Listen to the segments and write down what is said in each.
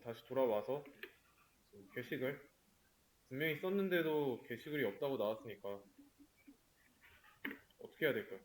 다시 돌아와서 게시글 분명히 썼는데도 게시글이 없다고 나왔으니까 어떻게 해야 될까요?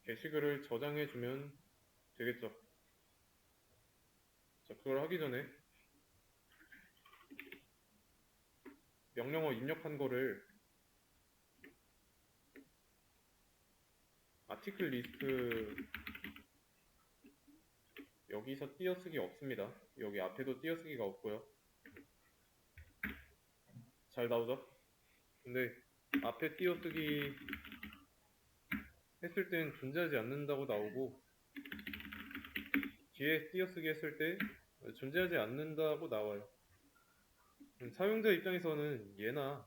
게시글을 저장해주면 되겠죠. 자, 그걸 하기 전에 명령어 입력한 거를 아티클 리스트 여기서 띄어쓰기 없습니다. 여기 앞에도 띄어쓰기가 없고요. 잘 나오죠? 근데 앞에 띄어쓰기 했을 땐 존재하지 않는다고 나오고 뒤에 띄어쓰기 했을 때 존재하지 않는다고 나와요. 사용자 입장에서는 얘나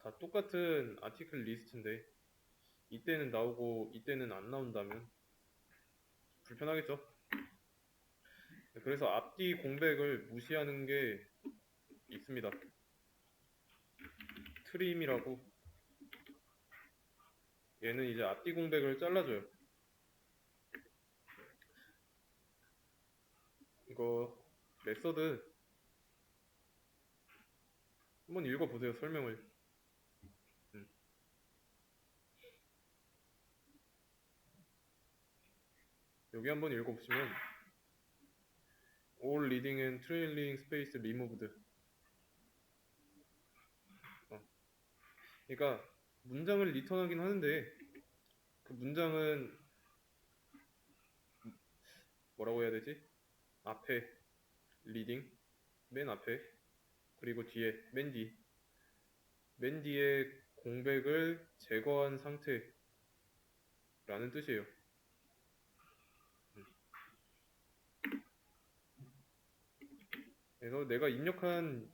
다 똑같은 아티클 리스트인데 이때는 나오고 이때는 안 나온다면 불편하겠죠? 그래서 앞뒤 공백을 무시하는 게 있습니다. 트림이라고 얘는 이제 앞뒤 공백을 잘라줘요. 이거 메서드 한번 읽어보세요. 설명을. 여기 한번 읽어보시면 all leading and trailing space removed. 그러니까 문장을 리턴하긴 하는데 그 문장은 뭐라고 해야 되지? 앞에 leading 맨 앞에 그리고 뒤에 맨 뒤에 공백을 제거한 상태라는 뜻이에요. 그래서 내가 입력한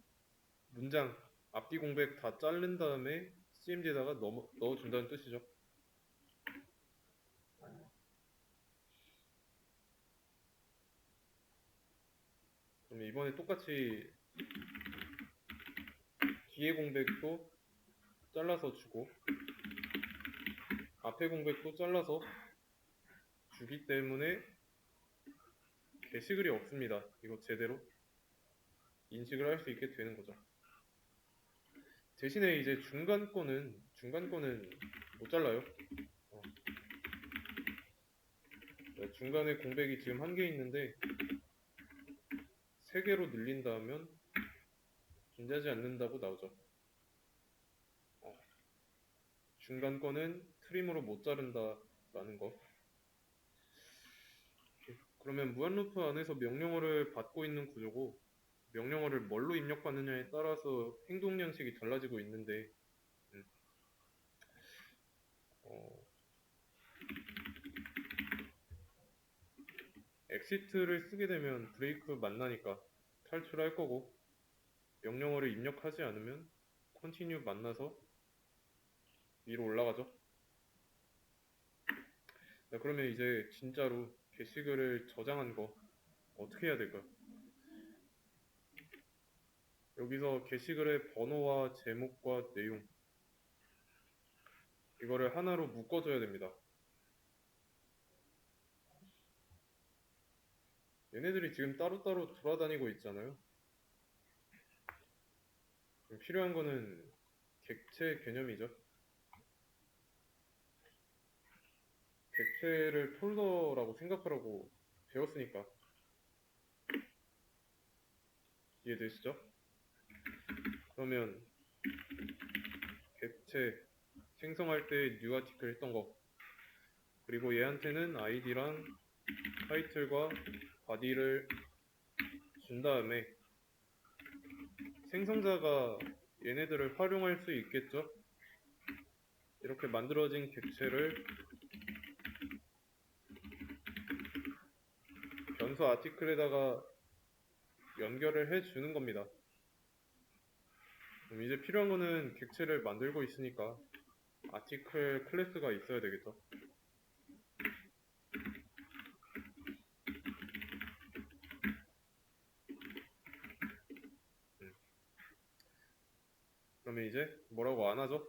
문장 앞뒤 공백 다 자른 다음에 CMD에다가 넣어준다는 뜻이죠. 그럼 이번에 똑같이 뒤에 공백도 잘라서 주고 앞에 공백도 잘라서 주기 때문에 게시글이 없습니다. 이거 제대로 인식을 할 수 있게 되는 거죠. 대신에 이제 중간 거는 못 잘라요. 중간에 공백이 지금 1개 있는데 3개로 늘린다면 존재하지 않는다고 나오죠. 중간 거는 트림으로 못 자른다라는 거. 그러면 무한루프 안에서 명령어를 받고 있는 구조고 명령어를 뭘로 입력받느냐에 따라서 행동 양식이 달라지고 있는데 엑시트를 쓰게 되면 브레이크 만나니까 탈출할 거고 명령어를 입력하지 않으면 컨티뉴 만나서 위로 올라가죠. 자, 그러면 이제 진짜로 게시글을 저장한 거 어떻게 해야 될까요? 여기서 게시글의 번호와 제목과 내용 이거를 하나로 묶어줘야 됩니다. 얘네들이 지금 따로따로 돌아다니고 있잖아요. 필요한 거는 객체 개념이죠. 객체를 폴더라고 생각하라고 배웠으니까 이해되시죠? 그러면 객체 생성할 때 new article 했던 거 그리고 얘한테는 id랑 타이틀과 body를 준 다음에 생성자가 얘네들을 활용할 수 있겠죠? 이렇게 만들어진 객체를 변수 아티클에다가 연결을 해주는 겁니다. 그럼 이제 필요한 거는 객체를 만들고 있으니까 아티클 클래스가 있어야 되겠죠. 그러면 이제 뭐라고 안 하죠?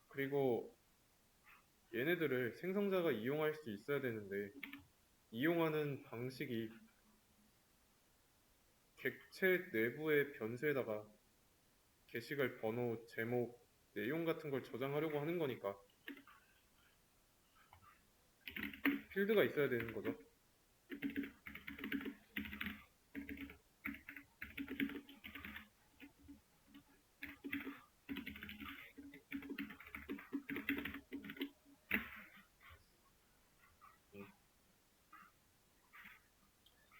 그리고 얘네들을 생성자가 이용할 수 있어야 되는데 이용하는 방식이 객체 내부의 변수에다가 게시글 번호, 제목, 내용 같은 걸 저장하려고 하는 거니까 필드가 있어야 되는 거죠.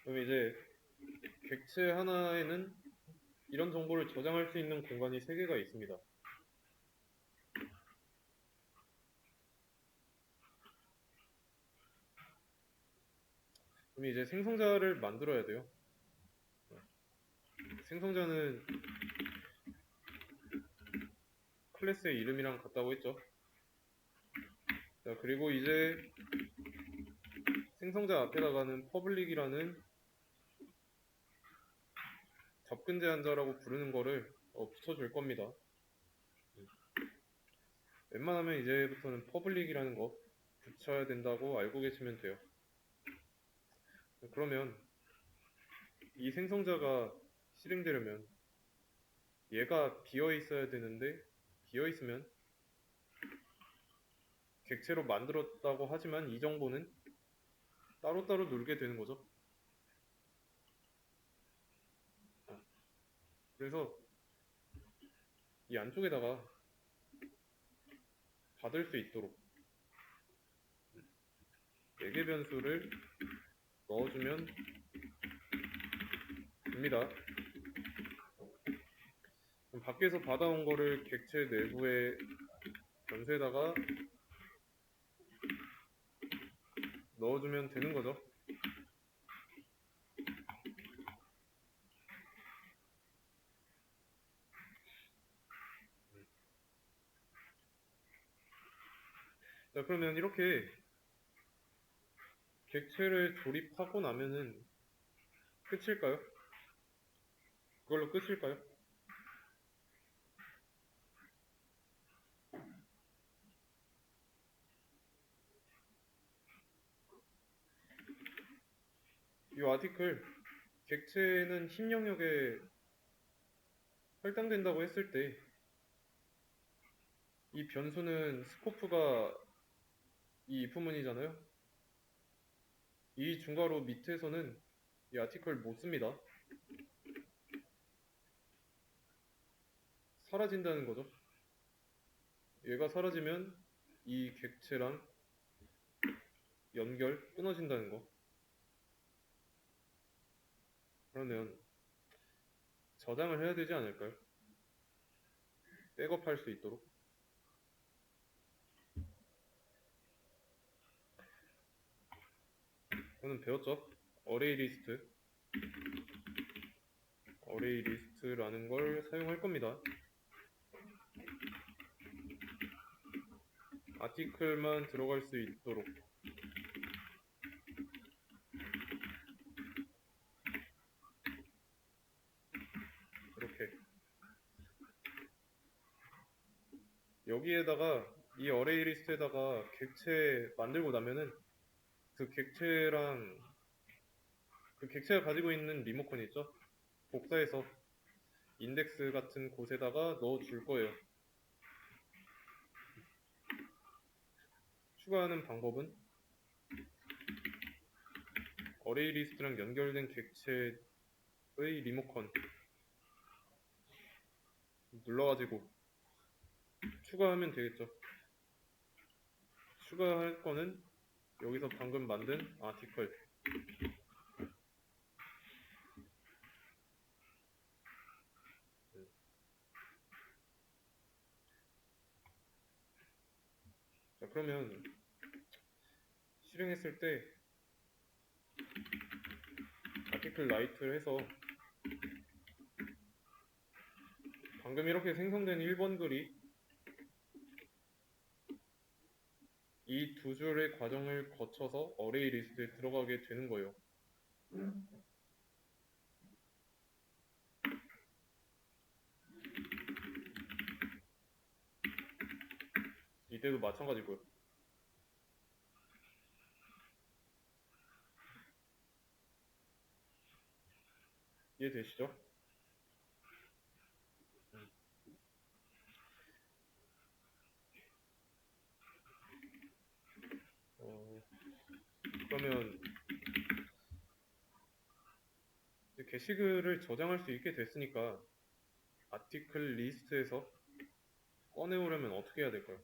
그럼 이제 객체 하나에는 이런 정보를 저장할 수 있는 공간이 3개가 있습니다. 그럼 이제 생성자를 만들어야 돼요. 생성자는 클래스의 이름이랑 같다고 했죠. 자, 그리고 이제 생성자 앞에다가는 퍼블릭이라는 접근 제한자라고 부르는 거를 붙여줄 겁니다. 웬만하면 이제부터는 퍼블릭이라는 거 붙여야 된다고 알고 계시면 돼요. 그러면 이 생성자가 실행되려면 얘가 비어 있어야 되는데 비어 있으면 객체로 만들었다고 하지만 이 정보는 따로따로 놀게 되는 거죠. 그래서 이 안쪽에다가 받을 수 있도록 4개 변수를 넣어주면 됩니다. 그럼 밖에서 받아온 거를 객체 내부의 변수에다가 넣어주면 되는 거죠. 자, 그러면 이렇게 객체를 조립하고 나면은 끝일까요? 그걸로 끝일까요? 이 아티클 객체는 힘 영역에 할당된다고 했을 때 이 변수는 스코프가 이 if문이잖아요. 이 중괄호 밑에서는 이 아티클 못 씁니다. 사라진다는 거죠. 얘가 사라지면 이 객체랑 연결 끊어진다는 거. 그러면 저장을 해야 되지 않을까요? 백업할 수 있도록. 저는 배웠죠? 어레이 리스트라는 걸 사용할 겁니다. 아티클만 들어갈 수 있도록. 이렇게 여기에다가 이 어레이 리스트에다가 객체 만들고 나면은 그 객체랑 그 객체가 가지고 있는 리모컨 있죠? 복사해서 인덱스 같은 곳에다가 넣어 줄 거예요. 추가하는 방법은 어레이 리스트랑 연결된 객체의 리모컨 눌러가지고 추가하면 되겠죠. 추가할 거는 여기서 방금 만든 아티클. 자, 그러면 실행했을 때 아티클 라이트를 해서 방금 이렇게 생성된 1번 글이 이 두 줄의 과정을 거쳐서 어레이 리스트에 들어가게 되는 거예요. 이때도 마찬가지고요. 이해되시죠? 어, 그러면 이제 게시글을 저장할 수 있게 됐으니까 아티클 리스트에서 꺼내오려면 어떻게 해야 될까요?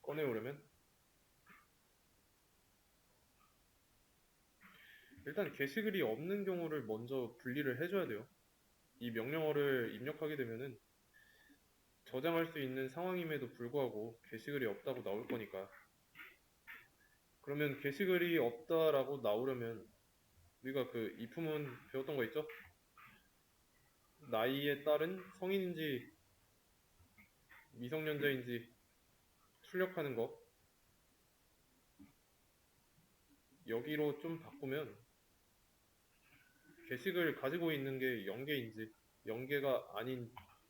꺼내오려면 일단 게시글이 없는 경우를 먼저 분리를 해줘야 돼요. 이 명령어를 입력하게 되면은 저장할 수 있는 상황임에도 불구하고 게시글이 없다고 나올 거니까. 그러면 게시글이 없다라고 나오려면 우리가 그 if문 배웠던 거 있죠? 나이에 따른 성인인지 미성년자인지 출력하는 거 여기로 좀 바꾸면 게시글 가지고 있는 게 0개인지 0개가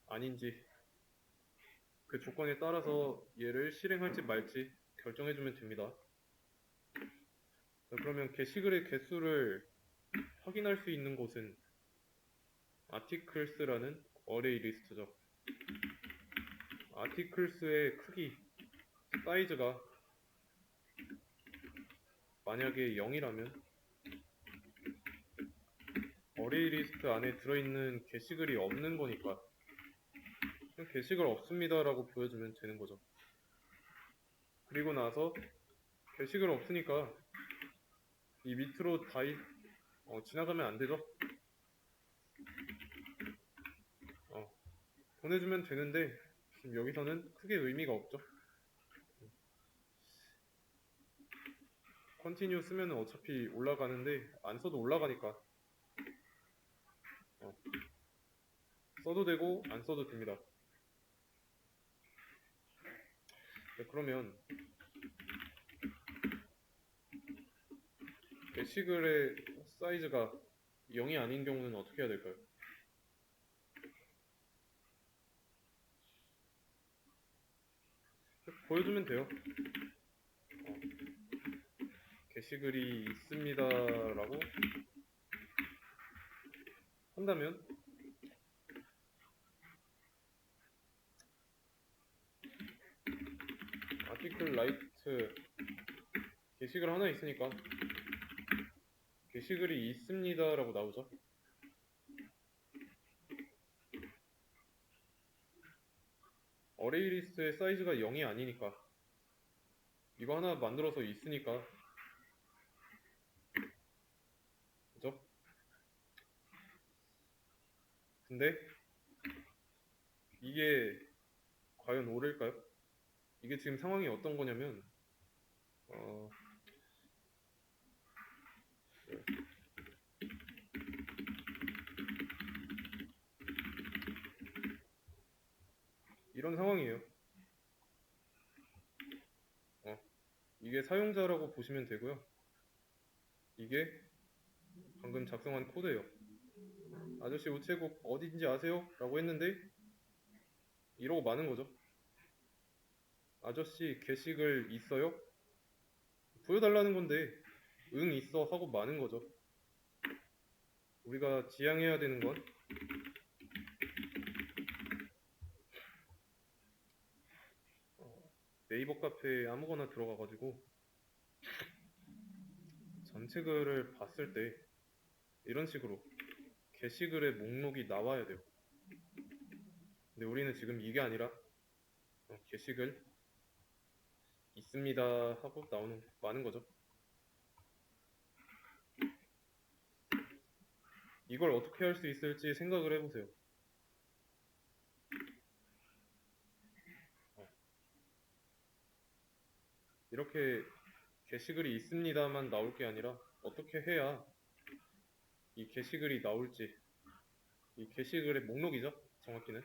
아닌지 그 조건에 따라서 얘를 실행할지 말지 결정해주면 됩니다. 그러면 게시글의 개수를 확인할 수 있는 곳은 articles라는 어레이 리스트죠. articles의 크기, 사이즈가 만약에 0이라면 어레이 리스트 안에 들어있는 게시글이 없는 거니까 그냥 게시글 없습니다 라고 보여주면 되는 거죠. 그리고 나서 게시글 없으니까 이 밑으로 지나가면 안 되죠. 보내주면 되는데 지금 여기서는 크게 의미가 없죠. 컨티뉴 쓰면 어차피 올라가는데 안 써도 올라가니까 써도 되고 안 써도 됩니다. 그러면 게시글의 사이즈가 0이 아닌 경우는 어떻게 해야 될까요? 보여주면 돼요. 게시글이 있습니다 라고 한다면 article write 게시글 하나 있으니까 게시글이 있습니다 라고 나오죠. 어레이 리스트의 사이즈가 0이 아니니까 이거 하나 만들어서 있으니까 그죠? 근데 이게 과연 옳을까요? 이게 지금 상황이 어떤 거냐면 이런 상황이에요. 이게 사용자라고 보시면 되고요. 이게 방금 작성한 코드예요. 아저씨 우체국 어딘지 아세요? 라고 했는데 이러고 마는 거죠. 아저씨 게시글 있어요? 보여달라는 건데 응 있어 하고 마는 거죠. 우리가 지향해야 되는 건 네이버 카페에 아무거나 들어가가지고 전체 글을 봤을 때 이런 식으로 게시글의 목록이 나와야 돼요. 근데 우리는 지금 이게 아니라 게시글 있습니다 하고 마는 거죠. 이걸 어떻게 할 수 있을지 생각을 해보세요. 이렇게 게시글이 있습니다만 나올 게 아니라 어떻게 해야 이 게시글이 나올지 이 게시글의 목록이죠. 정확히는